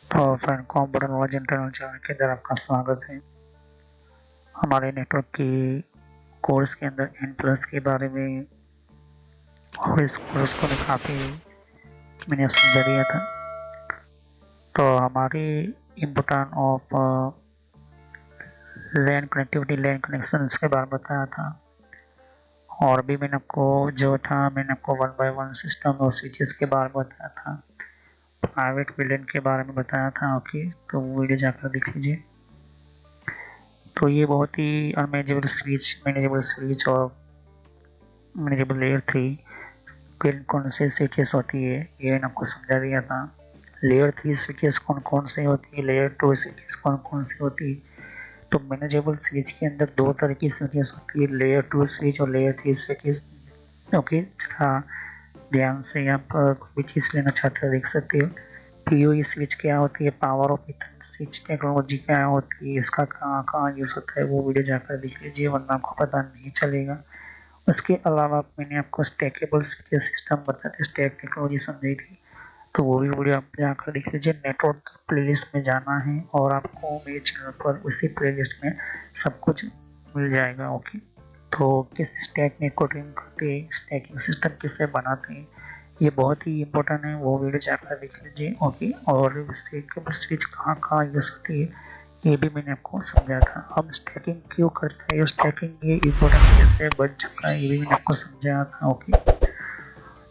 तो friend computer knowledge internal channel के अंदर आपका स्वागत है। हमारे नेटवर्क की कोर्स के अंदर एन प्लस के बारे में और इस कोर्स को काफ़ी मैंने समझा दिया था। तो हमारी important of LAN connectivity, LAN connection इसके बारे में बताया था। और भी मैंने आपको वन बाय वन सिस्टम और स्विचेस के बारे में बताया था, प्राइवेट विलेन के बारे में बताया था। ओके, तो वो वीडियो जाकर देख लीजिए। तो ये बहुत ही मैनेजेबल स्विच और मैनेजेबल लेयर 3 कौन से स्विचेस होती है ये मैंने आपको समझा दिया था। लेयर 3 स्विचेस कौन कौन से होती है, लेयर 2 स्विचेस कौन कौन सी होती है। तो मैनेजेबल स्विच के अंदर दो तरह की स्विचेस होती है, लेयर 2 स्विच और लेयर 3 स्विचेस। ओके, ध्यान से आप कोई भी चीज़ लेना चाहते हो देख सकते हो। पीओई स्विच क्या होती है, power of Ethernet switch technology क्या होती है, इसका कहाँ कहाँ यूज़ होता है, वो वीडियो जाकर देख लीजिए वरना आपको पता नहीं चलेगा। उसके अलावा मैंने आपको स्टैकेबल स्विच सिस्टम बताया था, स्टैक टेक्नोलॉजी समझाई थी, तो वो भी वीडियो आप जाकर देख लीजिए। नेटवर्क प्लेलिस्ट में जाना है और आपको मेरे चैनल पर उसी प्लेलिस्ट में सब कुछ मिल जाएगा। ओके, तो किस स्टैक नेटवर्किंग करते हैं, स्टैकिंग सिस्टम किससे बनाते हैं, ये बहुत ही इम्पोर्टेंट है, वो वीडियो जाकर देख लीजिए। ओके, और स्विच कहाँ कहाँ यूज़ होती है ये भी मैंने आपको समझा था। हम स्टैकिंग क्यों करते हैं, स्टैकिंग ये इम्पोर्टेंट कैसे बन चुका है ये भी मैंने आपको समझाया था। ओके,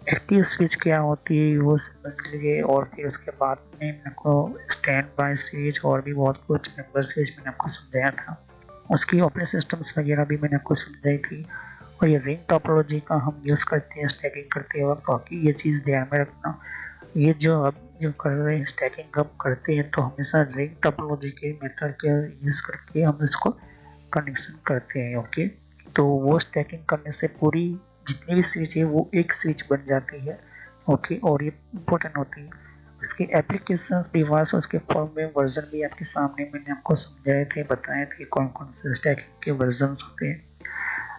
एक्टिव स्विच क्या होती है वो समझ लीजिए। और फिर उसके बाद में मैंने आपको स्टैंड बाय स्विच और भी बहुत कुछ मेंबर स्विच मैंने आपको समझाया था, उसकी ऑपरेटिंग सिस्टम्स वगैरह भी मैंने आपको समझाई थी। और ये रिंग टोपोलॉजी का हम यूज़ करते हैं स्टैकिंग करते वक्त, बाकी ये चीज़ ध्यान में रखना। ये जो कर रहे हैं स्टैकिंग हम करते हैं तो हमेशा रिंग टोपोलॉजी के मेथड के यूज़ करके हम इसको कनेक्शन करते हैं। ओके, तो वो स्टैकिंग करने से पूरी जितनी भी स्विच है वो एक स्विच बन जाती है। ओके, और ये इम्पोर्टेंट होती है। इसके एप्लीकेशंस, डिवाइस, उसके फॉर्मवेयर वर्जन भी आपके सामने मैंने आपको समझाए थे, बताए थे कौन कौन से स्टैकिंग के वर्जन होते हैं।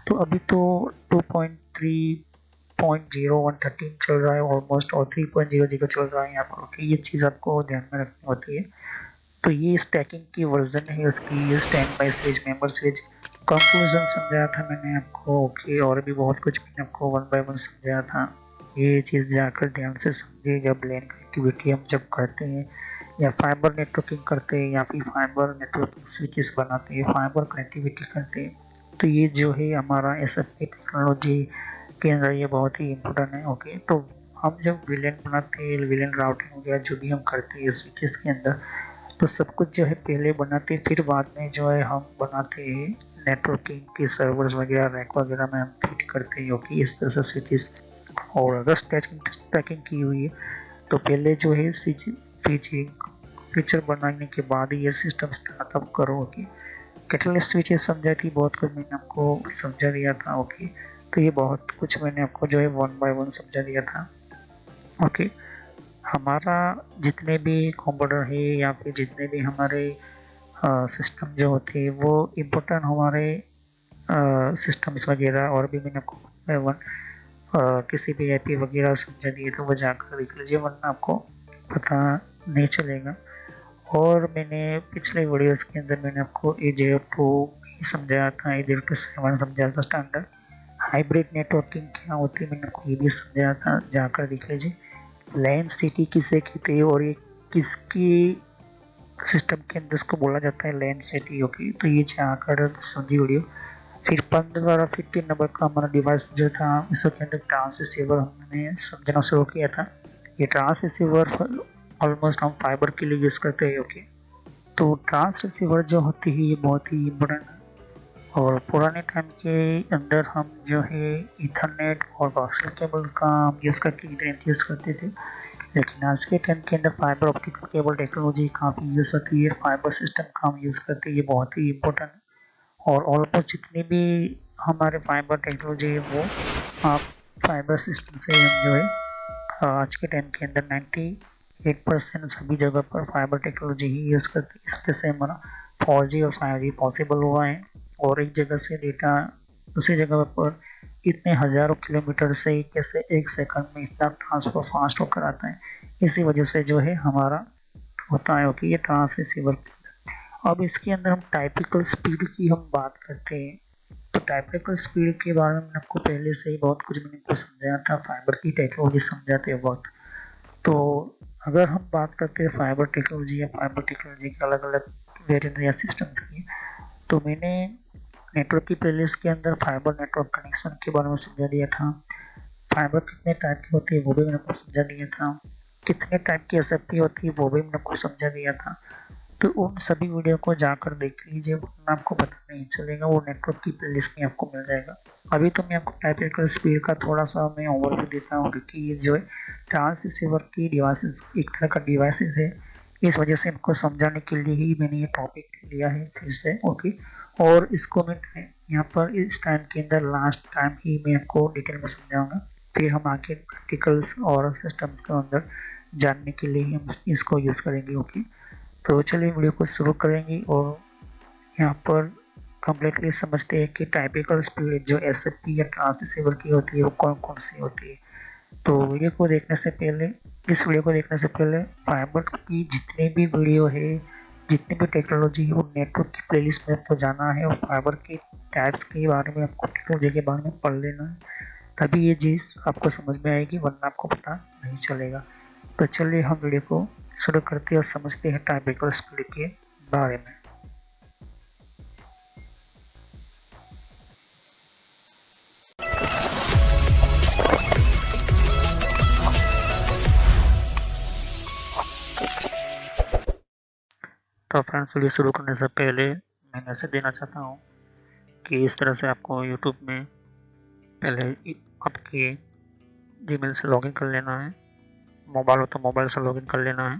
तो अभी तो 2.3.0113 चल रहा है ऑलमोस्ट, और 3.00 चल रहा है यहाँ पर। ओके, ये चीज़ आपको ध्यान में रखनी होती है। तो ये स्टैकिंग की वर्जन है उसकी, stand by switch, member switch. Conclusion समझाया था मैंने आपको। ओके, और भी बहुत कुछ मैंने आपको वन बाय वन समझाया था। ये चीज़ जाकर ध्यान से समझिए। जब लैन कनेक्टिविटी हम जब करते हैं या फाइबर नेटवर्किंग करते हैं या फिर फाइबर नेटवर्किंग स्विचेस बनाते हैं, फाइबर कनेक्टिविटी करते हैं, तो ये जो है हमारा एसएफपी टेक्नोलॉजी के अंदर ये बहुत ही इम्पोर्टेंट है। ओके, तो हम जब विलेन बनाते हैं, विलेन राउटिंग वगैरह जो भी हम करते हैं स्विचेस के अंदर, तो सब कुछ जो है पहले बनाते हैं, फिर बाद में जो है हम बनाते हैं नेटवर्किंग के सर्वर्स वगैरह, रैक वगैरह में हम फिट करते हैं। ओके, इस तरह से स्विचेस। और अगर स्टैकिंग की हुई है तो पहले जो है फीचर बनाने के बाद ही ये सिस्टम स्टार्टअप करो। ओके, कैटलिस्ट स्विचेस समझा थी, बहुत कुछ मैंने आपको समझा दिया था। ओके, तो ये बहुत कुछ मैंने आपको जो है वन बाय वन समझा दिया था। ओके, हमारा जितने भी कंप्यूटर है या फिर जितने भी हमारे सिस्टम जो होते हैं वो इम्पोर्टेंट हमारे सिस्टम्स वगैरह, और भी मैंने आपको वन बाय वन किसी भी आईपी वगैरह समझा दिए तो वो जाकर देख लीजिए वरना आपको पता नहीं चलेगा। और मैंने पिछले वीडियोस के अंदर मैंने आपको A02 भी समझाया था, A02.7 समझाया था स्टैंडर्ड। हाइब्रिड नेटवर्किंग क्या होती है मैंने आपको ये भी समझाया था, जाकर देख लीजिए। लैन सिटी किसे कहते हैं और ये किसकी सिस्टम के अंदर इसको बोला जाता है, लैन सिटी। ओके, तो ये जाकर समझी वीडियो। फिर 15 नंबर का हमारा डिवाइस जो था उसके अंदर ट्रांस रिसीवर हमने समझना शुरू किया था। ये ट्रांस रिसीवर ऑलमोस्ट हम फाइबर के लिए यूज़ करते हैं। ओके, तो ट्रांस रिसीवर जो होती है ये बहुत ही इम्पोर्टेंट है। और पुराने टाइम के अंदर हम जो है इथरनेट और कोएक्सियल केबल का हम यूज़ करके इंटरनेट यूज़ करते थे, लेकिन आज के टाइम के अंदर फाइबर ऑप्टिकल केबल टेक्नोलॉजी काफ़ी यूज़ होती है, फाइबर सिस्टम का हम यूज़ करते हैं, ये बहुत ही इम्पोर्टेंट है। और ऑलमोस्ट जितनी भी हमारे फाइबर टेक्नोलॉजी है वो आप फाइबर सिस्टम से हम जो है आज के टाइम के अंदर 98% सभी जगह पर फाइबर टेक्नोलॉजी ही यूज़ करते हैं। इस वजह से हमारा 4G और 5G पॉसिबल हुआ है। और एक जगह से डेटा दूसरी जगह पर इतने हज़ारों किलोमीटर से कैसे एक सेकंड में इतना ट्रांसफर फास्ट होकर आता है, इसी वजह से जो है हमारा होता है। ओके, ये ट्रांस रिसीवर। अब इसके अंदर हम टाइपिकल स्पीड की हम बात करते हैं। तो टाइपिकल स्पीड के बारे में आपको पहले से ही बहुत कुछ मैंने आपको समझाया था, फाइबर की टेक्नोलॉजी समझाते वक्त। तो अगर हम बात करते हैं फाइबर टेक्नोलॉजी या फाइबर टेक्नोलॉजी के अलग अलग वेरिएंट या सिस्टम्स की, तो मैंने नेटवर्क की प्लेलिस्ट के अंदर फाइबर नेटवर्क कनेक्शन के बारे में समझा दिया था। फाइबर कितने टाइप की होती है वो भी मैंने आपको समझा दिया था। कितने टाइप की एसएफटी होती है वो भी मैंने आपको समझा दिया था। तो उन सभी वीडियो को जाकर देख लीजिए, वरना आपको पता नहीं चलेगा, वो नेटवर्क की प्लेलिस्ट में आपको मिल जाएगा। अभी तो मैं आपको टाइपिकल स्पीड का थोड़ा सा मैं ओवरव्यू देता हूँ, क्योंकि ये जो है ट्रांस रिसीवर की डिवाइसेस एक तरह का डिवाइसेस है, इस वजह से इनको समझाने के लिए ही मैंने ये टॉपिक लिया है फिर से। ओके, और इसको मैं यहाँ पर इस टाइम के अंदर लास्ट टाइम ही मैं आपको डिटेल में समझाऊंगा, फिर हम आगे प्रैक्टिकल्स और सिस्टम्स के अंदर जानने के लिए हम इसको यूज़ करेंगे। ओके, तो चलिए वीडियो को शुरू करेंगे और यहाँ पर कम्प्लीटली समझते हैं कि टाइपिकल स्पीड जो एसएफटी या ट्रांस रिसीवर की होती है वो कौन कौन सी होती है। तो वीडियो को देखने से पहले, इस वीडियो को देखने से पहले फाइबर की जितनी भी वीडियो है, जितनी भी टेक्नोलॉजी है, वो नेटवर्क की प्लेलिस्ट में आपको जाना है और फाइबर के टाइप्स के बारे में आपको टेक्नोलॉजी के बारे में पढ़ लेना है, तभी ये चीज़ आपको समझ में आएगी, वरना आपको पता नहीं चलेगा। तो चलिए हम वीडियो को शुरू करते हैं और समझते हैं टाइपिकल स्पीड के बारे में। तो फ्रेंड्स, वीडियो शुरू करने से पहले मैं मैसेज देना चाहता हूँ कि इस तरह से आपको यूट्यूब में पहले आपके जीमेल से लॉगिन कर लेना है। मोबाइल हो तो मोबाइल से लॉगिन कर लेना है,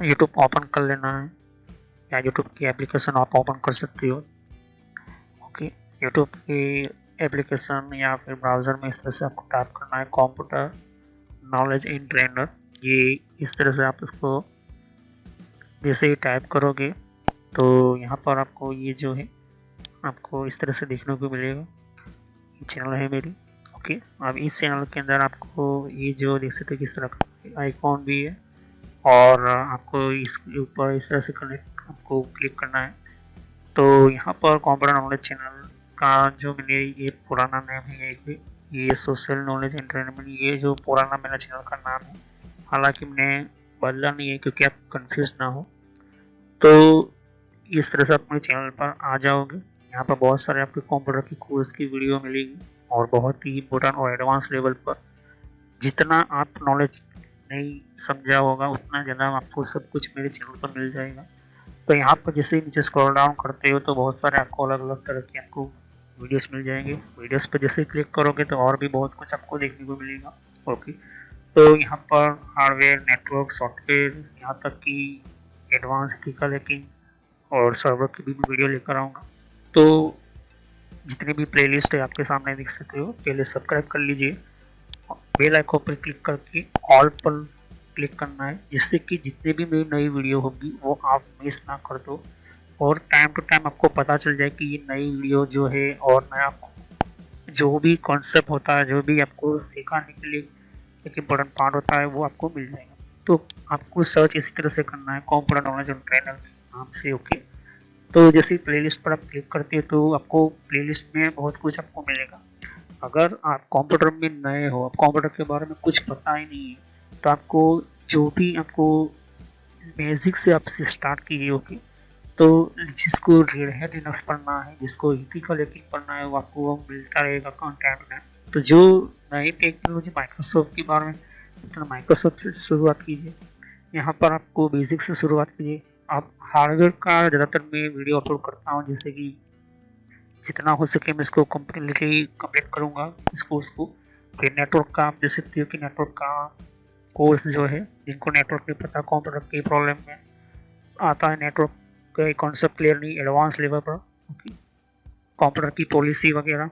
यूट्यूब ओपन कर लेना है, या यूट्यूब की एप्लीकेशन आप ओपन कर सकते हो। ओके, यूट्यूब की एप्लीकेशन या फिर ब्राउज़र में इस तरह से आपको टाइप करना है कंप्यूटर नॉलेज इन ट्रेनर। ये इस तरह से आप इसको जैसे ही टाइप करोगे तो यहाँ पर आपको ये जो है आपको इस तरह से देखने को मिलेगा। ये चैनल है मेरी। ओके, अब इस चैनल के अंदर आपको ये जो देख सकते हो किस तरह का आइकॉन भी है, और आपको इसके ऊपर इस तरह से कनेक्ट आपको क्लिक करना है। तो यहाँ पर कंप्यूटर नॉलेज चैनल का जो मैंने ये पुराना नाम है, ये सोशल नॉलेज एंटरटेनमेंट, ये जो पुराना मेरा चैनल का नाम है, हालांकि मैंने बदला नहीं है क्योंकि आप कंफ्यूज ना हो। तो इस तरह से आप मेरे चैनल पर आ जाओगे। यहाँ पर बहुत सारे आपके कंप्यूटर की कोर्स की वीडियो मिलेगी, और बहुत ही इम्पोर्टेंट और एडवांस लेवल पर जितना आप नॉलेज नहीं समझा होगा उतना ज़्यादा आपको सब कुछ मेरे चैनल पर मिल जाएगा। तो यहाँ पर जैसे ही नीचे स्क्रॉल डाउन करते हो तो बहुत सारे आपको अलग अलग तरह के आपको वीडियोस मिल जाएंगे। वीडियोस पर जैसे ही क्लिक करोगे तो और भी बहुत कुछ आपको देखने को मिलेगा। ओके, तो यहाँ पर हार्डवेयर, नेटवर्क, सॉफ्टवेयर, यहाँ तक कि एडवांस एथिकल हैकिंग और सर्वर की भी वीडियो लेकर आऊँगा। तो जितनी भी प्लेलिस्ट है आपके सामने देख सकते हो। पहले सब्सक्राइब कर लीजिए, बेल आइकन पर क्लिक करके ऑल पर क्लिक करना है, जिससे कि जितनी भी मेरी नई वीडियो होगी वो आप मिस ना कर दो, और टाइम टू टाइम आपको पता चल जाए कि ये नई वीडियो जो है और नया जो भी कॉन्सेप्ट होता है, जो भी आपको सिखाने के लिए एक इम्पोर्टेंट पार्ट होता है, वो आपको मिल जाएगा। तो आपको सर्च इसी तरह से करना है कंप्यूटर नॉलेज ऑन ट्रेनर के नाम से। ओके, तो जैसे प्लेलिस्ट पर आप क्लिक करते हैं तो आपको प्लेलिस्ट में बहुत कुछ आपको मिलेगा। अगर आप कंप्यूटर में नए हो, आप कंप्यूटर के बारे में कुछ पता ही नहीं है, तो आपको जो भी आपको बेसिक से आपसे स्टार्ट कीजिए। ओके, तो जिसको रेड हैट लिनक्स पढ़ना है, जिसको एथिकल हैकिंग पढ़ना है, वो आपको वो मिलता रहेगा कंटेंट में। तो जो नई टेक्नोलॉजी माइक्रोसॉफ्ट के बारे में, तो माइक्रोसॉफ्ट से शुरुआत कीजिए। यहाँ पर आपको बेसिक से शुरुआत कीजिए। आप हार्डवेयर का ज़्यादातर मैं वीडियो अपलोड करता हूँ, जैसे कि जितना हो सके मैं इसको कम्प्लीटली कंप्लीट करूँगा इस कोर्स को। फिर नेटवर्क का आप देख सकते हो कि नेटवर्क का कोर्स जो है, जिनको नेटवर्क नहीं पता, कंप्यूटर की प्रॉब्लम में आता है, नेटवर्क का कॉन्सेप्ट क्लियर नहीं एडवांस लेवल पर। ओके, कंप्यूटर की पॉलिसी वगैरह,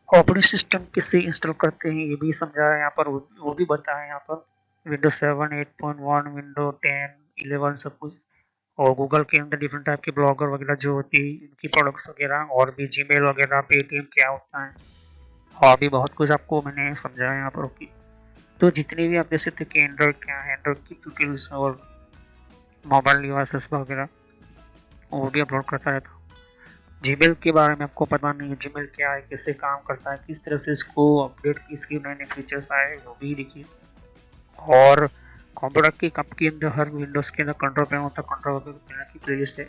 ऑपरेटिंग सिस्टम किससे इंस्टॉल करते हैं ये भी समझा है यहाँ पर, वो भी बताया है यहाँ पर। विंडोज 7, 8.1, विंडो 10, 11 सब कुछ, और गूगल के अंदर डिफरेंट टाइप के ब्लॉगर वगैरह जो होती है, इनकी प्रोडक्ट्स वगैरह, और भी जीमेल वगैरह, पेटीएम क्या होता है, और भी बहुत कुछ आपको मैंने समझाया यहाँ पर। ओके, तो जितने भी आप देख सकते हैं कि एंड्रॉयड क्या है, एंड्रॉयड की ट्यूटोरियल्स और मोबाइल डिवाइसेस वगैरह वो भी अपलोड करता रहता हूँ। जीमेल के बारे में आपको पता नहीं है, जीमेल क्या है, कैसे काम करता है, किस तरह से इसको अपडेट की, इसके नए नए फीचर्स आए वो भी देखिए। और कंप्यूटर के कप के अंदर हर विंडोज़ के अंदर कंट्रोल पैनल होता है, कंट्रोल पैनल की प्लेलिस्ट है।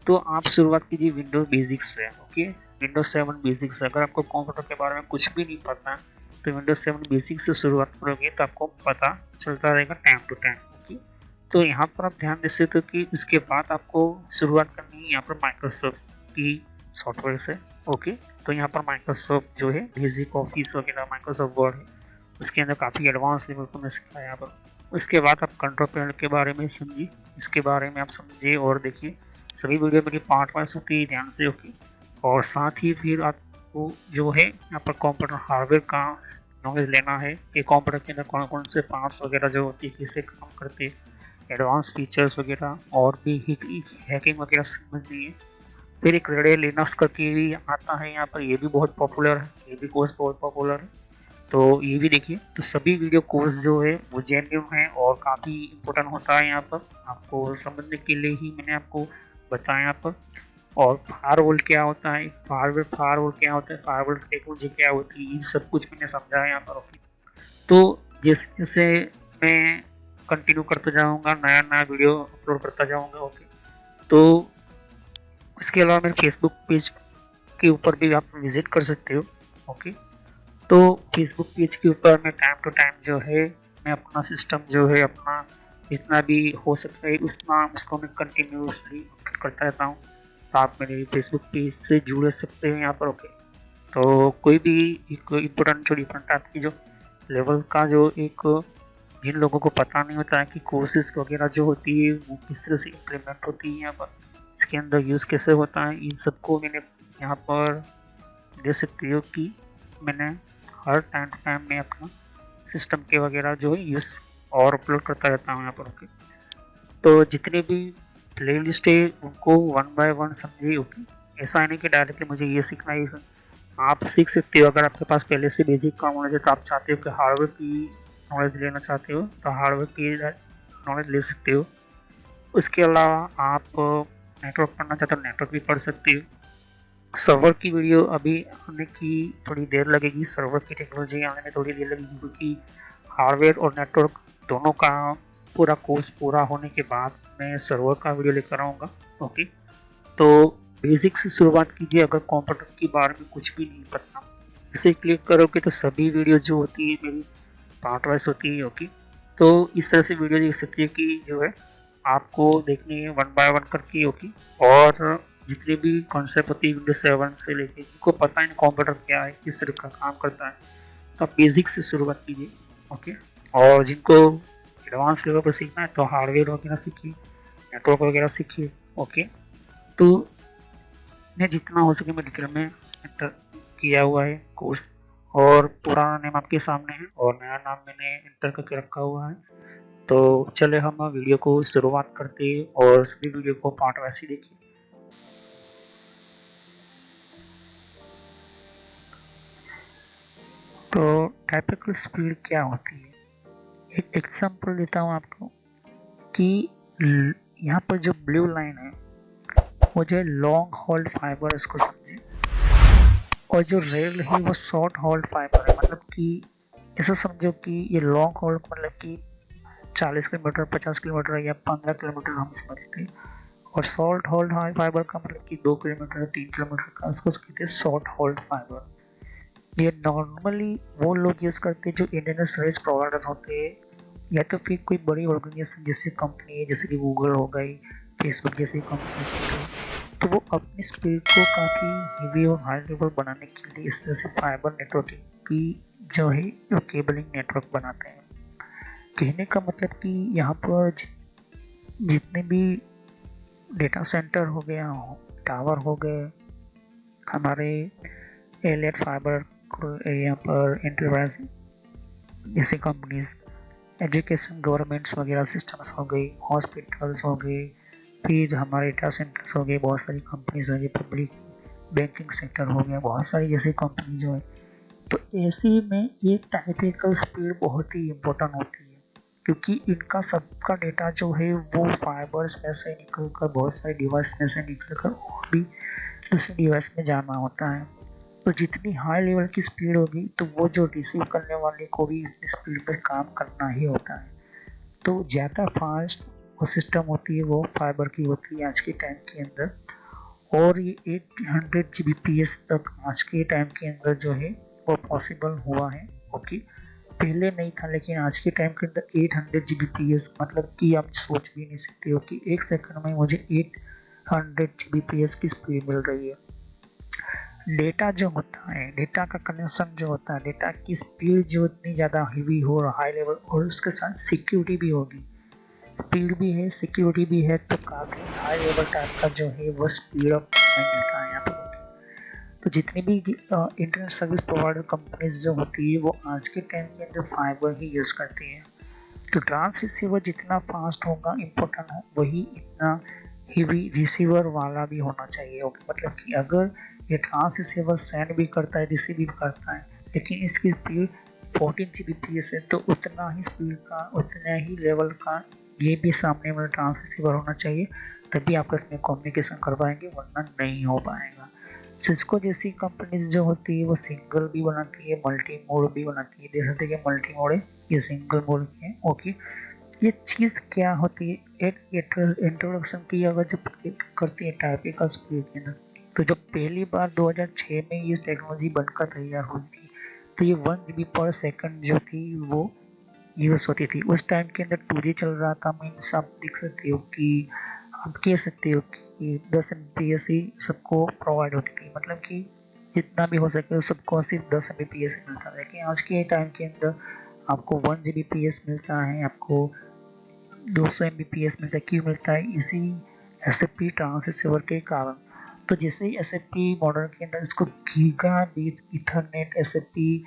तो आप शुरुआत कीजिए विंडोज बेसिक्स से, ओके। विंडोज 7 बेसिक्स से, अगर आपको कंप्यूटर के बारे में कुछ भी नहीं पता तो विंडोज 7 बेसिक्स से शुरुआत करोगे तो आपको पता चलता रहेगा टाइम टू टाइम, ओके। तो यहाँ पर आप ध्यान दे सकते हो कि उसके बाद आपको शुरुआत करनी है यहाँ पर माइक्रोसॉफ्ट की सॉफ्टवेयर से, ओके। तो यहाँ पर माइक्रोसॉफ्ट जो है बेसिक ऑफिस वगैरह, माइक्रोसॉफ्ट वर्ड है, उसके अंदर काफ़ी एडवांस लेवल को मैं सिखाया यहाँ पर। उसके बाद आप कंट्रोल पैनल के बारे में समझिए, इसके बारे में आप समझिए और देखिए। सभी वीडियो मेरी पार्ट वाइज होती है, ध्यान से, ओके। और साथ ही फिर आपको जो है यहाँ पर कंप्यूटर हार्डवेयर का नॉलेज लेना है कि कंप्यूटर के अंदर कौन कौन से पार्ट्स वगैरह जो होती है, कैसे काम करते हैं, एडवांस फीचर्स वगैरह, और भी हैकिंग वगैरह समझनी है। फिर एक रेडे लिनक्स करके भी आता है यहाँ पर, ये भी बहुत पॉपुलर है, ये भी कोर्स बहुत पॉपुलर है, तो ये भी देखिए। तो सभी वीडियो कोर्स जो है वो जेन्युइन है और काफ़ी इम्पोर्टेंट होता है यहाँ पर, आपको समझने के लिए ही मैंने आपको बताया यहाँ पर। और फायरवॉल क्या होता है, फायरवॉल क्या होता है, फायरवॉल टेक्नोलॉजी क्या होती है, ये सब कुछ मैंने समझाया यहाँ पर, ओके। तो जैसे जैसे मैं कंटिन्यू करते जाऊँगा, नया नया वीडियो अपलोड करता जाऊँगा, ओके। तो इसके अलावा मेरे फेसबुक पेज के ऊपर भी आप विजिट कर सकते हो, ओके। तो फेसबुक पेज के ऊपर मैं टाइम टू टाइम जो है मैं अपना सिस्टम जो है अपना जितना भी हो सकता है उतना उसको मैं कंटिन्यूसली अपडेट करता रहता हूँ। तो आप मेरे फेसबुक पेज से जुड़ सकते हो यहाँ पर, ओके। तो कोई भी एक इम्पोर्टेंट जो डिफरेंट टाइप की जो लेवल का जो एक जिन लोगों को पता नहीं होता है कि कोर्सेज वगैरह जो होती है वो किस तरह से इम्प्लीमेंट होती है यहाँ पर, इसके अंदर यूज़ कैसे होता है, इन सबको मैंने यहाँ पर दे सकती हो कि मैंने हर टाइम टू टाइम में अपना सिस्टम के वगैरह जो है यूज़ और अपलोड करता रहता हूँ यहाँ पर, ओके। तो जितने भी प्ले लिस्ट है उनको वन बाय वन समझिए, ओके। ऐसा है नहीं कि डायरेक्टली मुझे ये सीखना है, आप सीख सकते हो। अगर आपके पास पहले से बेसिक का नॉलेज है तो आप चाहते हो कि हार्डवेयर की नॉलेज लेना चाहते हो तो हार्डवेयर की नॉलेज ले सकते हो। उसके अलावा आप नेटवर्क पढ़ना चाहते हो नेटवर्क भी पढ़ सकते हो। सर्वर की वीडियो अभी आने की थोड़ी देर लगेगी, सर्वर की टेक्नोलॉजी आने में थोड़ी देर लगेगी, क्योंकि हार्डवेयर और नेटवर्क दोनों का पूरा कोर्स पूरा होने के बाद मैं सर्वर का वीडियो लेकर आऊँगा, ओके। तो बेसिक से शुरुआत कीजिए, अगर कंप्यूटर के बारे में कुछ भी नहीं पता इसे क्लिक करोगे तो सभी वीडियो जो होती है मेरी पार्ट वाइज होती है, ओके। तो इस तरह से वीडियो देख सकती है कि जो है आपको देखनी है वन बाय वन करके, ओके। और जितने भी कॉन्सेप्ट होती है विंडोज 7 से लेके, जिनको पता है कंप्यूटर क्या है, किस तरह का काम करता है, तो आप बेसिक से शुरुआत कीजिए, ओके। और जिनको एडवांस लेवल पर सीखना है तो हार्डवेयर वगैरह सीखिए, नेटवर्क वगैरह सीखिए, ओके। तो मैं जितना हो सके मैं डिटेल में एंटर किया हुआ है कोर्स, और पुराना नेम आपके सामने है और नया नाम मैंने एंटर करके रखा हुआ है। तो चले हम वीडियो को शुरुआत करते हैं और सभी वीडियो को पार्ट वाइज ही देखिए। तो टाइपिकल स्पीड क्या होती है, एक एग्जांपल देता हूँ आपको कि यहाँ पर जो ब्लू लाइन है वो जो लॉन्ग होल्ड फाइबर, इसको समझे। और जो रेल है वो शॉर्ट होल्ड फाइबर है, मतलब कि ऐसा समझो कि ये लॉन्ग होल्ड मतलब कि 40 किलोमीटर 50 किलोमीटर या 15 किलोमीटर हम समझते हैं, और शॉर्ट होल्ड फाइबर का मतलब कि 2 किलोमीटर 3 किलोमीटर का, उसको कहते हैं शॉर्ट होल्ड फाइबर। ये नॉर्मली वो लोग यूज़ करते हैं जो इंटरनेट सर्विस प्रोवाइडर होते हैं, या तो फिर कोई बड़ी ऑर्गेनाइजेशन जैसे कंपनी है, जैसे कि गूगल हो गई, फेसबुक जैसी कंपनी हो गई। तो वो अपनी स्पीड को काफ़ी हेवी और हाई लेवल बनाने के लिए इस तरह से फाइबर नेटवर्किंग की जो है वो केबलिंग नेटवर्क बनाते हैं। कहने का मतलब कि यहाँ पर जितने भी डेटा सेंटर हो गया, टावर हो गए, हमारे एलियट फाइबर यहाँ पर एंटरप्राइज जैसे कंपनीज, एजुकेशन गवर्नमेंट्स वगैरह सिस्टम्स हो गई, हॉस्पिटल्स हो गए, फिर हमारे डेटा सेंटर्स हो गए, बहुत सारी कंपनीज हो गई, पब्लिक बैंकिंग सेक्टर हो गया, बहुत सारी जैसी कंपनी जो है। तो ऐसे में ये टाइपिकल स्पीड बहुत ही इम्पोर्टेंट होती है, क्योंकि इनका सबका डेटा जो है वो फाइबर्स में से निकल कर बहुत सारे डिवाइस में से निकल कर और भी दूसरे डिवाइस में जाना होता है। तो जितनी हाई लेवल की स्पीड होगी तो वो जो रिसीव करने वाले को भी इतनी स्पीड पर काम करना ही होता है। तो ज़्यादा फास्ट वो सिस्टम होती है वो फाइबर की होती है आज के टाइम के अंदर, और ये 800 Gbps तक आज के टाइम के अंदर जो है वो पॉसिबल हुआ है। ओके, पहले नहीं था, लेकिन आज के टाइम के अंदर 800 Gbps मतलब कि आप सोच भी नहीं सकते हो कि एक सेकंड में मुझे 800 Gbps की स्पीड मिल रही है। डेटा जो होता है, डेटा का कनेक्शन जो होता है, डेटा की स्पीड जो इतनी ज़्यादा हेवी हो और हाई लेवल, और उसके साथ सिक्योरिटी भी होगी, स्पीड भी है सिक्योरिटी भी है, तो काफ़ी हाई लेवल टाइप का जो है वो स्पीड अप मिलता है यहाँ पर। तो जितनी भी इंटरनेट सर्विस प्रोवाइडर कंपनीज जो होती है वो आज के टाइम के अंदर फाइबर ही यूज़ करती है। तो ट्रांस रिसीवर जितना फास्ट होगा इम्पोर्टेंट हो, वही इतना हेवी रिसीवर वाला भी होना चाहिए। ओके, मतलब कि अगर ये ट्रांस रिसीवर सेंड भी करता है रिसीव भी करता है, लेकिन इसकी स्पीड 14 Gbps है, तो उतना ही स्पीड का उतना ही लेवल का ये भी सामने वाला ट्रांस रिसीवर होना चाहिए, तभी आप इसमें कम्युनिकेशन कर पाएंगे, वरना नहीं हो पाएगा। सिस्को जैसी कंपनीज जो होती है वो सिंगल भी बनाती है, मल्टी मोड भी बनाती है। देख सकते हैं कि मल्टी मोड है, ये सिंगल मोड की है। ओके, ये चीज़ क्या होती है, एक इंट्रोडक्शन की अगर जब करती है टाइपिकल स्पीड के अंदर, तो जब पहली बार 2006 में ये टेक्नोलॉजी बनकर तैयार हुई थी, तो ये 1 GB पर सेकंड जो थी वो यूज़ होती थी। उस टाइम के अंदर 2G चल रहा था, मीन्स आप देख सकते हो कि आप कह सकते हो कि 10 MBPS ही सबको प्रोवाइड होती थी, मतलब कि जितना भी हो सके सबको सिर्फ 10 MBPS मिलता है। लेकिन आज के टाइम के अंदर आपको 1 Gbps मिलता है, आपको 200 MBPS मिलता है। क्यों मिलता है? इसी SFP ट्रांससीवर के कारण। तो जैसे ही SFP मॉडल के अंदर इसको गीगा बीट इथरनेट SFP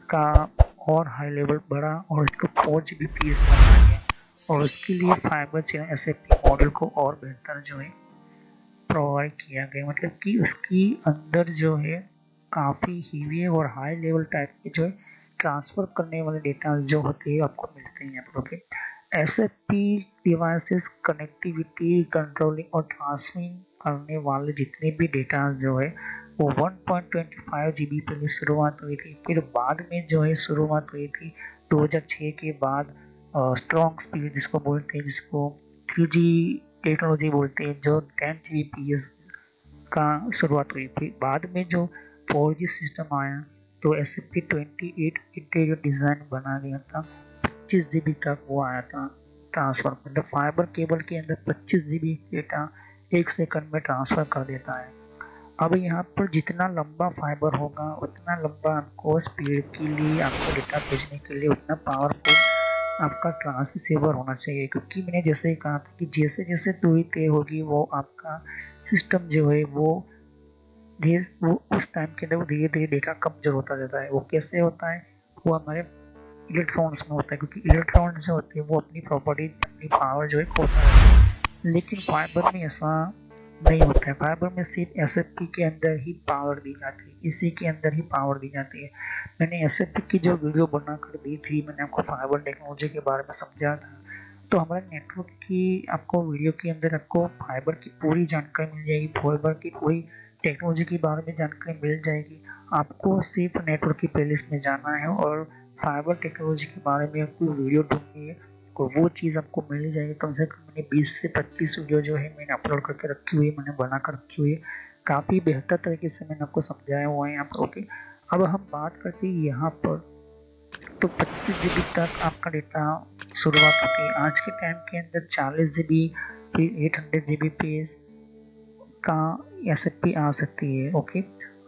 का और हाई लेवल बढ़ा और इसको 4 Gbps बनाया गया, और उसके लिए फाइबर चैनल SFP मॉडल को और बेहतर जो है प्रोवाइड किया गया, मतलब कि उसकी अंदर जो है काफ़ी हीवी और हाई लेवल टाइप के जो है ट्रांसफ़र करने वाले डेटा जो होते हैं आपको मिलते हैं यहाँ पर। Okay, SFP devices connectivity controlling और ट्रांसमिट करने वाले जितने भी डेटा जो है वो 1.25 GB पहले शुरुआत हुई थी, फिर बाद में जो है शुरुआत हुई थी 2006 के बाद स्ट्रॉन्ग स्पीड जिसको बोलते हैं, जिसको 3G टेक्नोलॉजी बोलते हैं, जो 10 Gbps का शुरुआत हुई थी। बाद में जो 4G सिस्टम आया तो SFP28 इंटीरियर डिज़ाइन बना गया था, 25 GB तक वो आया था ट्रांसफ़र, मतलब फाइबर केबल के अंदर 25 GB डेटा एक सेकंड में ट्रांसफ़र कर देता है। अब यहाँ पर जितना लंबा फाइबर होगा उतना लंबा आपको स्पीड के लिए, आपको डेटा भेजने के लिए उतना पावरफुल आपका ट्रांससीवर होना चाहिए, क्योंकि मैंने जैसे ही कहा था कि जैसे जैसे दूरी तय होगी वो आपका सिस्टम जो है वो उस टाइम के अंदर वो धीरे धीरे डेटा कमजोर होता जाता है। वो कैसे होता है? वो हमारे इलेक्ट्रॉन्स में होता है, क्योंकि इलेक्ट्रॉन्स जो होते हैं वो अपनी प्रॉपर्टी अपनी पावर जो है खोता है। लेकिन फाइबर में ऐसा नहीं होता है, फाइबर में सिर्फ SFP के अंदर ही पावर दी जाती है, इसी के अंदर ही पावर दी जाती है। मैंने SFP की जो वीडियो बनाकर दी थी, मैंने आपको फाइबर टेक्नोलॉजी के बारे में समझा था, तो हमारे नेटवर्क की आपको वीडियो के अंदर आपको फाइबर की पूरी जानकारी मिल जाएगी, फाइबर की पूरी टेक्नोलॉजी के बारे में जानकारी मिल जाएगी। आपको सिर्फ नेटवर्क की प्लेलिस्ट में जाना है और फाइबर टेक्नोलॉजी के बारे में कोई वीडियो ढूंढनी है, तो वो चीज़ आपको मिल जाएगी। कम से कम मैंने 20 से 25 वीडियो जो है मैंने अपलोड करके रखी हुई है, मैंने बना कर रखी हुई है, काफ़ी बेहतर तरीके से मैंने आपको समझाया हुआ है यहाँ पर। ओके, अब हम बात करते हैं यहाँ पर, तो 25 GB तक आपका डेटा शुरुआत होती है। आज के टाइम के अंदर 40 GB फिर 800 Gbps का SFP आ सकती है। ओके,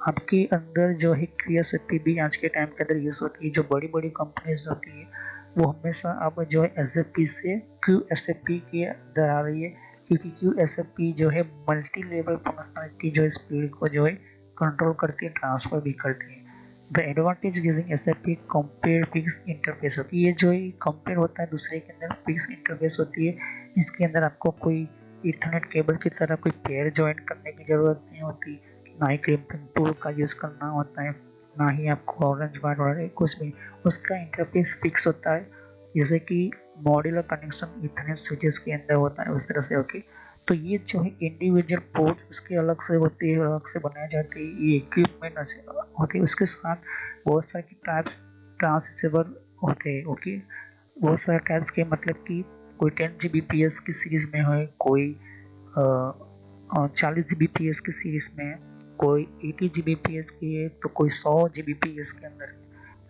आपके अंदर जो है QSFP भी आज के टाइम के अंदर यूज़ होती है। जो बड़ी बड़ी कंपनीज होती है वो हमेशा अब जो है SFP से QSFP के अंदर आ रही है, क्योंकि QSFP जो है मल्टी लेवल फंक्शनलिटी जो है स्पीड को जो है कंट्रोल करती है, ट्रांसफर भी करती है। The advantage using SFP compare fix interface होती है। ये जो कंपेयर होता है दूसरे के अंदर फिक्स इंटरफेस होती है, इसके अंदर आपको कोई इथरनेट केबल की तरह कोई पेयर ज्वाइन करने की जरूरत नहीं होती, ना ही क्रिम्पिंग टूल का यूज़ करना होता है। ना ही आपको ऑरेंज वायर और कुछ भी, उसका इंटरफेस फिक्स होता है। जैसे कि मॉड्यूलर कनेक्शन इथरनेट स्विचेस के अंदर होता है उस तरह से। ओके, तो ये जो है इंडिविजुअल पोर्ट्स उसके अलग से होती है, अलग से बनाई जाती है, ये इक्विपमेंट होती है। उसके साथ बहुत सारे टाइप्स ट्रांससेवर होते हैं। ओके, बहुत सारे टाइप्स के मतलब कि कोई 10 Gbps की सीरीज में है, कोई 40 Gbps की सीरीज में है, कोई 80 Gbps की है, तो कोई 100 Gbps के अंदर।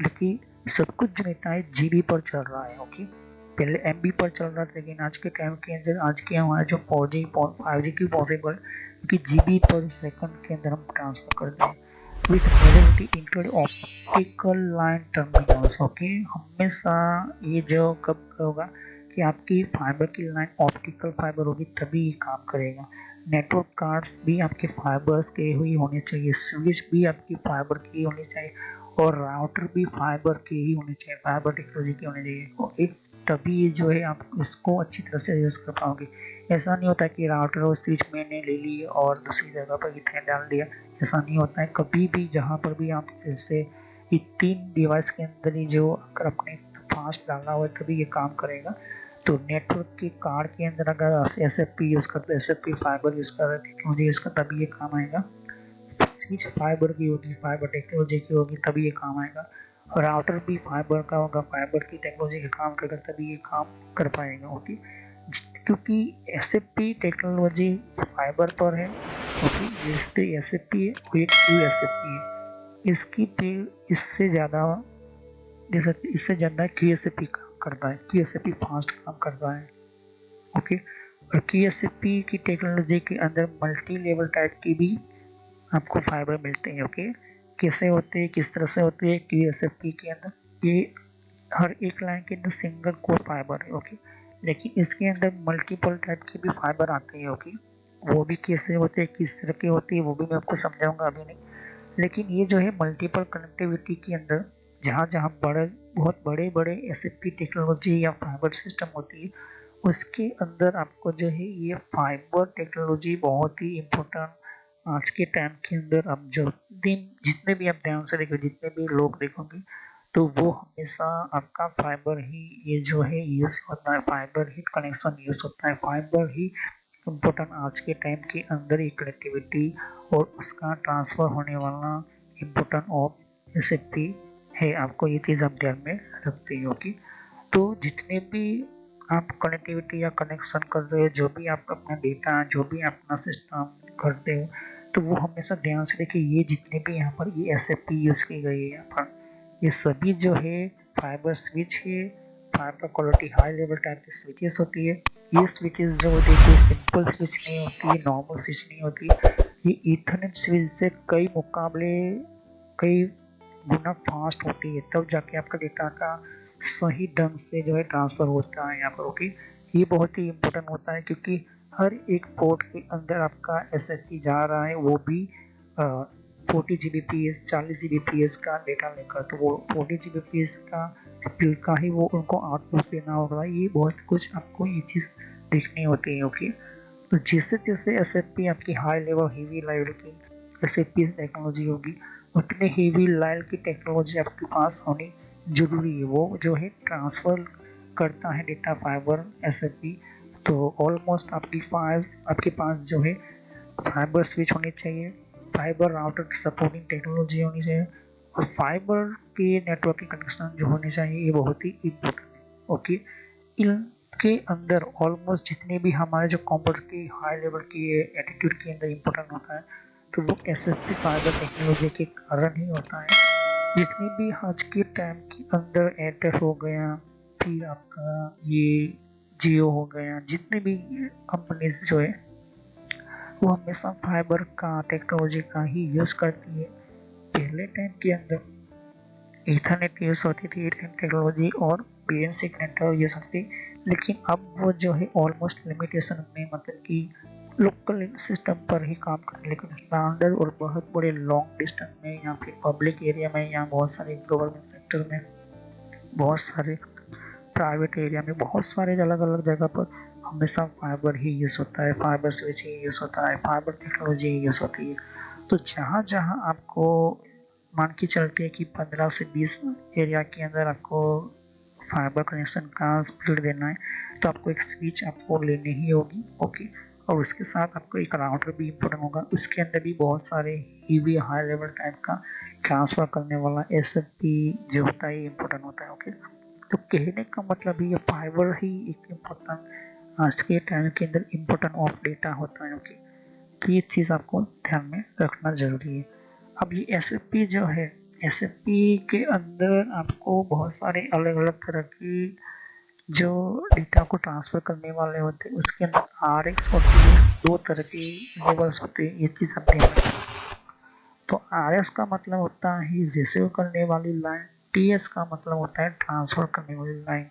लेकिन सब कुछ जो रहता है जीबी पर चल रहा है। ओके, पहले एमबी पर चल रहा था, लेकिन आज के टाइम के अंदर आज के हमारे जो 4G 5G की पॉसिबल कि जीबी पर सेकंड के अंदर हम ट्रांसफर करते हैं with modality include optical line terminals. Okay, हमेशा ये जो कब होगा कि आपकी फाइबर की लाइन ऑप्टिकल फाइबर होगी तभी ये काम करेगा। नेटवर्क कार्ड्स भी आपके फाइबर्स के ही होने चाहिए, स्विच भी आपकी फाइबर की होनी चाहिए, और राउटर भी फाइबर के ही होने चाहिए, फाइबर टेक्नोलॉजी के होने चाहिए। ओके, तभी ये जो है आप इसको अच्छी तरह से यूज़ कर पाओगे। ऐसा नहीं होता कि राउटर और स्विच मैंने ले ली और दूसरी जगह पर इथरनेट डाल दिया, ऐसा नहीं होता है कभी भी। जहाँ पर भी आप जैसे ये 3 डिवाइस के अंदर ही जो अगर अपने फास्ट डालना हो तभी ये काम करेगा। तो नेटवर्क के कार्ड के अंदर अगर एसएफपी यूज़ करते, एसएफपी फाइबर यूज़ कर रहे टेक्नोलॉजी यूज़ कर, तभी ये काम आएगा। स्विच फाइबर की होगी, फाइबर टेक्नोलॉजी की होगी, तभी ये काम आएगा। और राउटर भी फाइबर का होगा, फाइबर की टेक्नोलॉजी का काम करेगा, तभी ये काम कर पाएगा। ओके, क्योंकि एसएफपी टेक्नोलॉजी फाइबर पर है। ओके, जैसे एसएफपी है वो एक क्यूएसएफपी है, इसकी पे इससे ज़्यादा जैसे इससे ज़्यादा क्यूएसएफपी काम करता है, क्यूएसएफपी फास्ट काम करता है। ओके, और क्यूएसएफपी की टेक्नोलॉजी के अंदर मल्टी लेवल टाइप की भी आपको फाइबर मिलते हैं। ओके, कैसे होते हैं, किस तरह से होते हैं क्यूएसएफपी के अंदर, ये हर एक लाइन के अंदर सिंगल कोर फाइबर है। ओके, लेकिन इसके अंदर मल्टीपल टाइप के भी फाइबर आते हैं। ओके, वो भी कैसे होते हैं, किस तरह के होते हैं, वो भी मैं आपको समझाऊंगा अभी नहीं। लेकिन ये जो है मल्टीपल कनेक्टिविटी के अंदर जहाँ जहाँ बहुत बड़े बड़े एसएफपी टेक्नोलॉजी या फाइबर सिस्टम होती है, उसके अंदर आपको जो है ये फाइबर टेक्नोलॉजी बहुत ही इम्पोर्टेंट आज के टाइम के अंदर। अब जो दिन जितने भी आप ध्यान से देखो, जितने भी लोग देखोगे, तो वो हमेशा आपका फाइबर ही ये जो है यूज होता है, फाइबर ही कनेक्शन यूज होता है, फाइबर ही इम्पोर्टेंट आज के टाइम के अंदर ही कनेक्टिविटी और उसका ट्रांसफर होने वाला इम्पोर्टेंट ऑफ एसएफपी है। आपको ये चीज़ आप ध्यान में रखते हो कि तो जितने भी आप कनेक्टिविटी या कनेक्शन कर रहे हो, जो भी आप अपना डेटा, जो भी अपना सिस्टम करते हो, तो वो हमेशा ध्यान से देखिए ये जितने भी यहाँ पर ये एसएफपी यूज़ की गई है यहाँ पर, ये सभी जो है फाइबर स्विच है, fibre quality high level type की स्विचेस होती है। ये स्विचेस जो होती है कोई सिंपल स्विच नहीं होती, नॉर्मल स्विच नहीं होती, ये ईथरनेट स्विच से कई मुकाबले कई गुना फास्ट होती है, तब जाके आपका डेटा का सही ढंग से जो है ट्रांसफर होता है यहाँ पर। ओके, ये बहुत ही इम्पोर्टेंट होता है क्योंकि हर एक पोर्ट के अंदर आपका एसएसडी जा रहा है, वो भी 40 Gbps 40 Gbps का डेटा लेकर, तो वो 40 Gbps का स्पीड का ही वो उनको आउटपुट देना होगा। ये बहुत कुछ आपको ये चीज़ देखनी होती है। ओके, तो जैसे जैसे एसएफपी आपकी हाई लेवल हेवी लेवल की एसएफपी टेक्नोलॉजी होगी, उतने हेवी लेवल की टेक्नोलॉजी आपके पास होनी जरूरी है। वो जो है ट्रांसफर करता है डेटा फाइबर एसएफपी। तो ऑलमोस्ट आपके पास जो है फाइबर स्विच होनी चाहिए, फाइबर राउटर सपोर्टिंग टेक्नोलॉजी होनी चाहिए, और फाइबर के नेटवर्क के कनेक्शन जो होने चाहिए, ये बहुत ही इम्पोर्टेंट है। ओके, इनके अंदर ऑलमोस्ट जितने भी हमारे जो कंप्यूटर की हाई लेवल की एटीट्यूड के अंदर इम्पोर्टेंट होता है, तो वो एसएसडी फाइबर टेक्नोलॉजी के कारण ही होता है। जितने भी आज के टाइम के अंदर एयरटेल हो गया, फिर आपका ये जियो हो गया, जितने भी कंपनीज जो है वो हमेशा फाइबर का टेक्नोलॉजी का ही यूज़ करती है। पहले टाइम के अंदर ईथरनेट यूज़ होती थी, ईथरनेट टेक्नोलॉजी, और पीएनसी नेटवर्क यूज़ होती, लेकिन अब वो जो है ऑलमोस्ट लिमिटेशन में, मतलब कि लोकल सिस्टम पर ही काम करने, लेकिन स्टैंडर्ड और बहुत बड़े लॉन्ग डिस्टेंस में या फिर पब्लिक एरिया में या बहुत सारे गवर्नमेंट सेक्टर में, बहुत सारे प्राइवेट एरिया में, बहुत सारे अलग अलग जगह पर हमेशा फाइबर ही यूज़ होता है, फाइबर स्विच ही यूज़ होता है, फाइबर टेक्नोलॉजी ही यूज़ होती है। तो जहाँ जहाँ आपको मान के चलते हैं कि 15 से 20 एरिया के अंदर आपको फाइबर कनेक्शन का स्पीड देना है, तो आपको एक स्विच आपको लेनी ही होगी। ओके, और उसके साथ आपको एक राउटर भी इम्पोर्टेंट होगा। उसके अंदर भी बहुत सारे ईवी हाई लेवल टाइप का ट्रांसफर करने वाला एसएफपी जो होता है इम्पोर्टेंट होता है। ओके, तो कहने का मतलब ये फाइबर ही एक इम्पोर्टेंट आज के टाइम के अंदर इम्पोर्टेंट ऑफ डेटा होता है। ओके, तो ये चीज़ आपको ध्यान में रखना जरूरी है। अब ये एसएफपी जो है, एसएफपी के अंदर आपको बहुत सारे अलग अलग तरह की जो डेटा को ट्रांसफर करने वाले होते हैं, उसके अंदर आरएक्स और टीएक्स दो तरह के लेवल्स होते हैं। ये चीज़ आप ध्यान रखें। तो आरएक्स का मतलब होता है रिसीव करने वाली लाइन, टीएस का मतलब होता है ट्रांसफर करने वाली लाइन।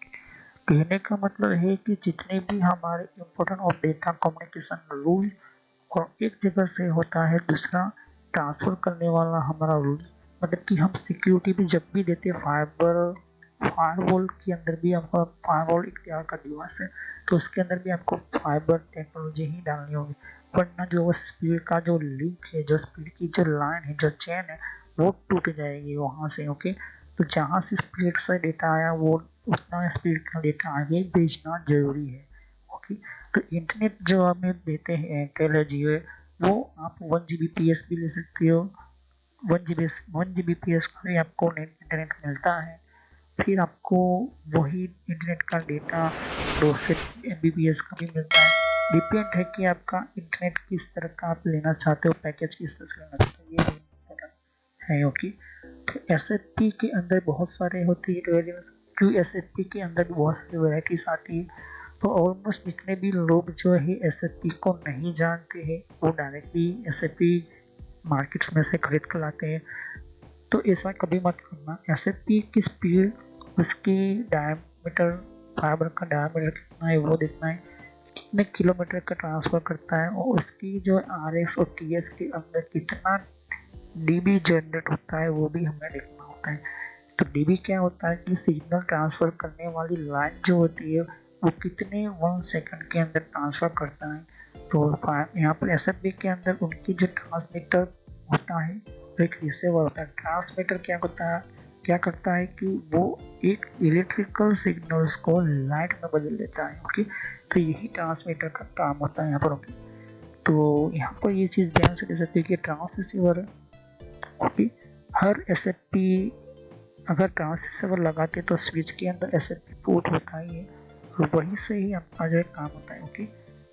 कहने का मतलब है कि जितने भी हमारे important of data communication rule और एक जगह से होता है दूसरा ट्रांसफर करने वाला हमारा रूल, मतलब कि हम सिक्योरिटी भी जब भी देते हैं फायरवॉल के अंदर भी आपका फायरवॉल एक तरह का डिवाइस है, तो उसके अंदर भी आपको फाइबर टेक्नोलॉजी ही डालनी होगी, वरना जो स्पीड का जो लिंक है, जो स्पीड की जो लाइन है, जो चेन है, वो टूट जाएगी वहाँ से। ओके, तो जहाँ से स्पीड से डेटा आया वो उतना स्पीड का डेटा आगे भेजना जरूरी है। ओके, तो इंटरनेट जो हमें देते हैं एयरटेल है, जियो है, वो आप 1 Gbps भी ले सकते हो। 1 Gbps का भी आपको नेट इंटरनेट मिलता है। फिर आपको वही इंटरनेट का डेटा 200 Mbps का भी मिलता है। डिपेंड है कि आपका इंटरनेट किस तरह का आप लेना चाहते हो, पैकेज किस तरह से लेना चाहते हो, ये इम्पोर्टेंट है। ओके, तो एसएफपी के अंदर बहुत सारे होती है वेरिएंट्स, क्यों एसएफपी के अंदर भी बहुत सारी वेराइटीज आती है। तो ऑलमोस्ट जितने भी लोग जो है एसएफपी को नहीं जानते हैं, वो डायरेक्टली एसएफपी मार्केट्स में से खरीद कर लाते हैं। तो ऐसा कभी मत करना। एसएफपी की स्पीड, उसकी डायमीटर, फाइबर का डायमीटर कितना है वो देखना है, कितने किलोमीटर का ट्रांसफर करता है, और उसकी जो आरएक्स और टीएस के अंदर कितना डीबी जनरेट होता है वो भी हमें देखना होता है। तो डीबी क्या होता है कि सिग्नल ट्रांसफर करने वाली लाइन जो होती है वो कितने 1 सेकंड के अंदर ट्रांसफर करता है। तो यहाँ पर एसएफबी के अंदर उनकी जो ट्रांसमीटर होता है, एक रिसीवर होता है। ट्रांसमीटर क्या करता है कि वो एक इलेक्ट्रिकल सिग्नल्स को लाइट में बदल देता है। ओके, तो यही ट्रांसमीटर का काम होता है यहाँ पर। ओके, तो यहाँ पर ये चीज़ ध्यान से दे सकते हैं कि ट्रांससीवर, ओके, हर एसएफपी अगर ट्रांससीवर लगाते तो स्विच के अंदर एसएफपी पोर्ट होता ही है, और वहीं से ही आपका जो है काम होता है। ओके,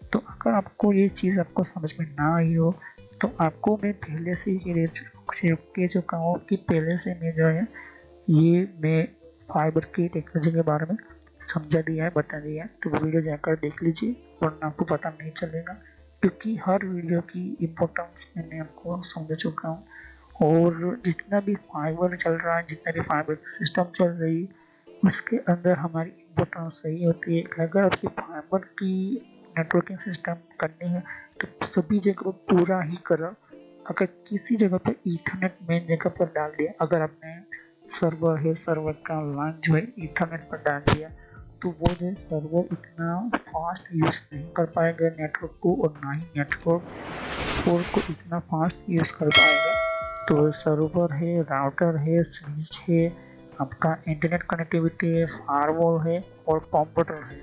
तो अगर आपको ये चीज़ आपको समझ में ना आई हो, तो आपको मैं पहले से ही कह चुका हूँ कि पहले से मैं जो है ये मैं फाइबर की टेक्नोलॉजी के बारे में समझा दिया है, बता दिया है। तो वो वीडियो जाकर देख लीजिए, वरना आपको पता नहीं चलेगा, क्योंकि हर वीडियो की इम्पोर्टेंस मैंने आपको समझा चुका हूँ। और जितना भी फाइबर चल रहा है, जितना भी फाइबर सिस्टम चल रही है, उसके अंदर हमारी इम्पोर्टेंस सही होती है। अगर आपकी फाइबर की नेटवर्किंग सिस्टम करनी है तो सभी जगह पूरा ही करो। अगर किसी जगह पर ईथरनेट मेन जगह पर डाल दिया, अगर आपने सर्वर है, सर्वर का लाइन जो है ईथरनेट पर डाल दिया, तो वो जो सर्वर इतना फास्ट यूज़ नहीं कर पाएगा नेटवर्क को, और ना ही नेटवर्क को इतना फास्ट यूज़ कर पाएगा। तो सर्वर है, राउटर है, स्विच है, आपका इंटरनेट कनेक्टिविटी है, फायरवॉल है और कंप्यूटर है,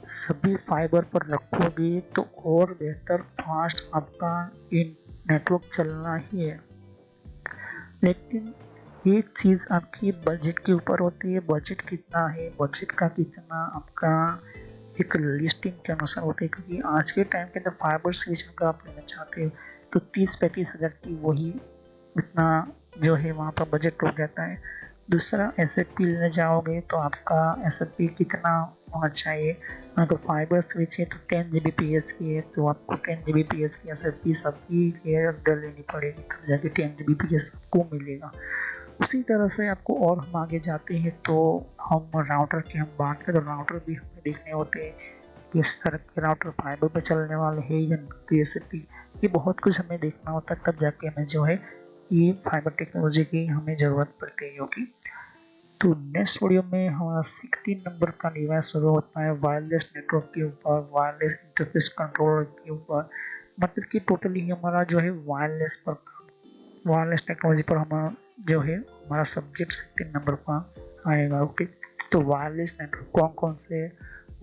सभी फाइबर पर रखोगे तो और बेहतर फास्ट आपका नेटवर्क चलना ही है। लेकिन एक चीज़ आपकी बजट के ऊपर होती है। बजट कितना है, बजट का कितना आपका एक लिस्टिंग के अनुसार होता है, क्योंकि आज के टाइम के अंदर फाइबर स्विच अगर आप लेना चाहते हो तो 30-35 हज़ार की वही इतना जो है वहाँ पर बजट रुक जाता है। दूसरा एसएफपी लेने जाओगे तो आपका एसएफपी कितना होना चाहिए, अगर फाइबर स्विच है तो 10 Gbps की है तो आपको 10 Gbps की एसएफपी सबकी अंदर लेनी पड़ेगी, तब जाके 10 Gbps को मिलेगा। उसी तरह से आपको और हम आगे जाते हैं तो हम राउटर की हम बात करें तो राउटर भी हमें देखने होते हैं, किस तरह के राउटर फाइबर पर चलने वाले हैं या टीएसपी, ये बहुत कुछ हमें देखना होता है, तब जाके हमें जो है ये फाइबर टेक्नोलॉजी की हमें ज़रूरत पड़ती है। ओके, तो नेक्स्ट वीडियो में हमारा 16 नंबर का डिवाइस शुरू होता है वायरलेस नेटवर्क के ऊपर, वायरलेस इंटरफेस कंट्रोलर के ऊपर। मतलब कि टोटली हमारा जो है वायरलेस टेक्नोलॉजी पर हमारा जो है हमारा सब्जेक्ट 3 नंबर पर आएगा। ओके, तो वायरलेस नेटवर्क कौन कौन से,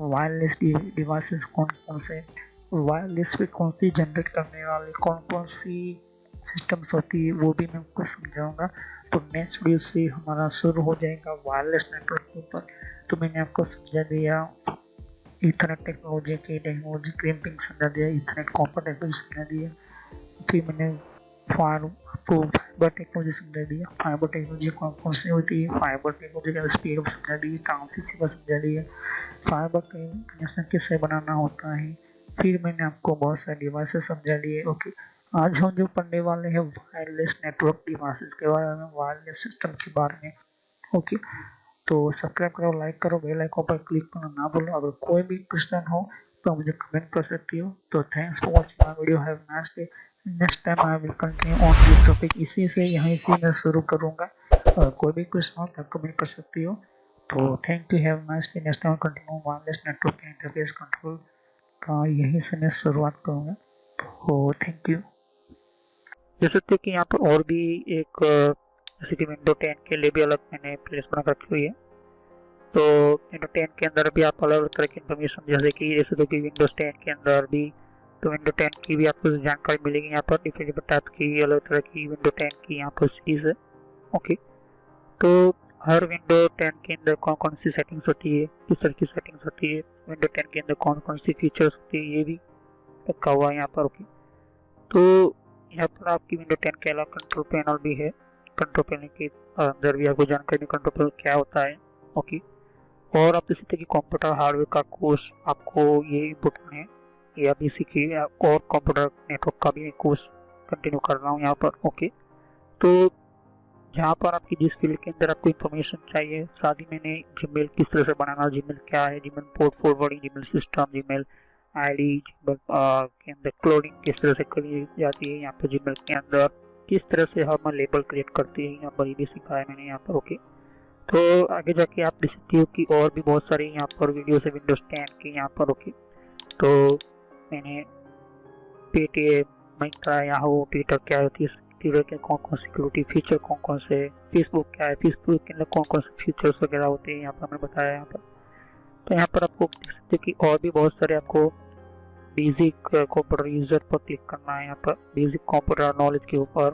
वायरलेस डिवाइसेस कौन कौन से, वायरलेस फ्रीक्वेंसी जनरेट करने वाले कौन कौन सी सिस्टम्स होती है, वो भी मैं आपको समझाऊंगा। तो नेक्स्ट वीडियो से हमारा शुरू हो जाएगा वायरलेस नेटवर्क के ऊपर। तो मैंने आपको समझा दिया ईथरनेट टेक्नोलॉजी क्रिम्पिंग समझा दिया, ईथरनेट कॉपर टेक्नोलॉजी समझा दिया, फिर मैंने फाइबर टेक्नोलॉजी समझा दिया, फाइबर टेक्नोलॉजी कौन कौन सी होती है, फाइबर टेक्नोलॉजी का स्पीड समझा दी, ट्रांसिस्टर समझा दिया, फाइबर कनेक्शन कैसे बनाना होता है, फिर मैंने आपको बहुत सारे डिवाइसेस समझा दिए। ओके, आज हम जो पढ़ने वाले हैं वायरलेस नेटवर्क डिवाइसेस के बारे में, वायरलेस सिस्टम के बारे में। ओके, तो सब्सक्राइब करो, लाइक करो, बेल आइकन पर क्लिक करना ना भूलो। अगर कोई भी क्वेश्चन हो तो मुझे कमेंट कर सकती हो। तो thanks for watching my video, have a nice day. Next time I will continue on this topic. इसी से यहीं से मैं शुरू करूँगा। अगर कोई भी क्वेश्चन हो तो कमेंट कर सकती हो। तो thank you, have a nice day. Next time continue wireless network interface control का यहीं से मैं शुरुआत करूँगा। तो थैंक यू। जैसे कि यहाँ पर और भी एक जैसे कि विंडो 10 के लिए भी अलग मैंने प्लेलिस्ट बना रखी हुई है। तो विंडो 10 के अंदर भी आप अलग अलग तरह की इन्फॉर्मेशन, जैसे कि विंडोज 10 के अंदर भी तो विंडो 10 की भी आपको जानकारी मिलेगी। यहाँ पर डिफरेंट टाइप की अलग तरह की विंडो 10 की यहाँ पर सीरीज है। ओके, तो हर विंडो 10 के अंदर कौन कौन सी सेटिंग्स होती है, किस तरह की सेटिंग्स होती है, विंडो 10 के अंदर कौन कौन सी फीचर्स होती है, ये भी रखा हुआ है यहाँ पर। ओके, तो यहाँ पर आपकी विंडो 10 के अलावा कंट्रोल पैनल भी है। कंट्रोल पैनल के अंदर भी आपको जानकारी कंट्रोल पैनल क्या होता है। ओके, और आप देख सकते हैं कि कंप्यूटर हार्डवेयर का कोर्स आपको ये इम्पोर्टेंट है, ये अभी सीखिए। और कंप्यूटर नेटवर्क का भी एक कोर्स कंटिन्यू कर रहा हूँ यहाँ पर। ओके, तो जहाँ पर आपकी जिस फील्ड के अंदर आपको इन्फॉर्मेशन चाहिए, साथ ही मैंने जीमेल किस तरह से बनाना, जीमेल क्या है, Gmail port forwarding, Gmail system, Gmail ID, Gmail के अंदर क्लोनिंग किस तरह से करी जाती है, यहाँ पर जीमेल के अंदर किस तरह से हम लेबल क्रिएट करते हैं, यहाँ पर ये भी सिखाया मैंने यहाँ पर। ओके, तो आगे जाके आप देख सकते हो कि और भी बहुत सारे यहाँ पर वीडियो है विंडोज 10 के यहाँ पर। ओके, तो मैंने पेटीएम, मिंत्रा, याहू, ट्विटर क्या होती है, ट्विटर के कौन कौन सिक्योरिटी फीचर कौन कौन से, फेसबुक क्या है, फेसबुक के अंदर कौन कौन से फीचर्स वगैरह होते हैं, यहाँ पर मैंने बताया यहाँ पर। तो यहाँ पर आपको देख सकते हो कि और भी बहुत सारे आपको बेसिक कंप्यूटर यूजर पर क्लिक करना है, यहाँ पर बेसिक कंप्यूटर नॉलेज के ऊपर,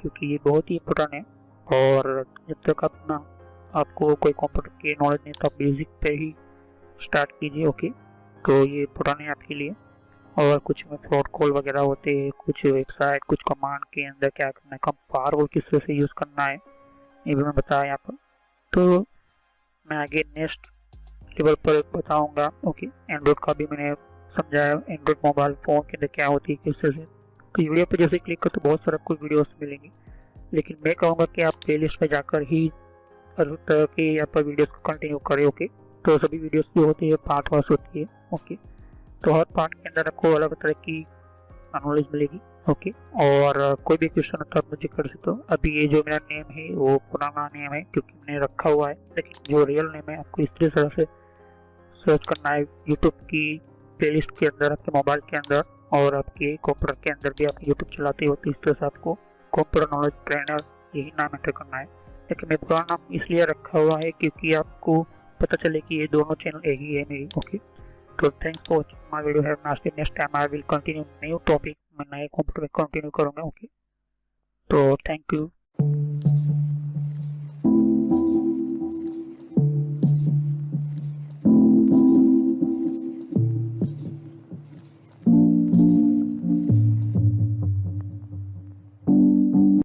क्योंकि ये बहुत ही इम्पोर्टेंट है। और जब तक आपको कोई कंप्यूटर की नॉलेज नहीं तो आप बेसिक पे ही स्टार्ट कीजिए। ओके, तो ये इम्पोर्टेंट है आपके लिए। और कुछ में फ्रॉड कॉल वगैरह होते हैं, कुछ वेबसाइट, कुछ कमांड के अंदर क्या करना है, कम फायरवॉल किस तरह से यूज़ करना है, ये भी मैं बताया यहाँ पर। तो मैं आगे नेक्स्ट लेवल पर बताऊंगा। ओके, एंड्रॉइड का भी मैंने समझाया, एंड्रॉइड मोबाइल फ़ोन के अंदर क्या होती है, किस तरह से। तो वीडियो पर जैसे क्लिक करो तो बहुत सारे आपको वीडियोस मिलेंगे, लेकिन मैं कहूँगा कि आप प्ले लिस्ट में जाकर ही हर तरह की यहाँ पर वीडियोस को कंटिन्यू करें। ओके, तो सभी वीडियोस जो होती है पार्ट वाइज होती है। ओके, तो हर पार्ट के अंदर आपको अलग तरह की नॉलेज मिलेगी। ओके, और कोई भी क्वेश्चन होता है मुझे कर सकते हो। अभी ये जो मेरा नेम है वो पुराना नेम है क्योंकि मैंने रखा हुआ है, लेकिन जो रियल नेम है आपको इस तरह से सर्च करना है यूट्यूब की प्लेलिस्ट के अंदर, आपके मोबाइल के अंदर, और आपके कंप्यूटर के अंदर भी आप यूट्यूब चलाते हो तो इस तरह से आपको कंप्यूटर नॉलेज ट्रेनर यही नाम एंटर करना है। लेकिन मैं पुराना नाम इसलिए रखा हुआ है क्योंकि आपको पता चले कि ये दोनों चैनल एक ही है मेरी। ओके, तो thanks for watching my video, have nice day. Next time I will continue new topic, मैं नए कंप्यूटर में कंटिन्यू करूँगा। ओके, तो थैंक यू।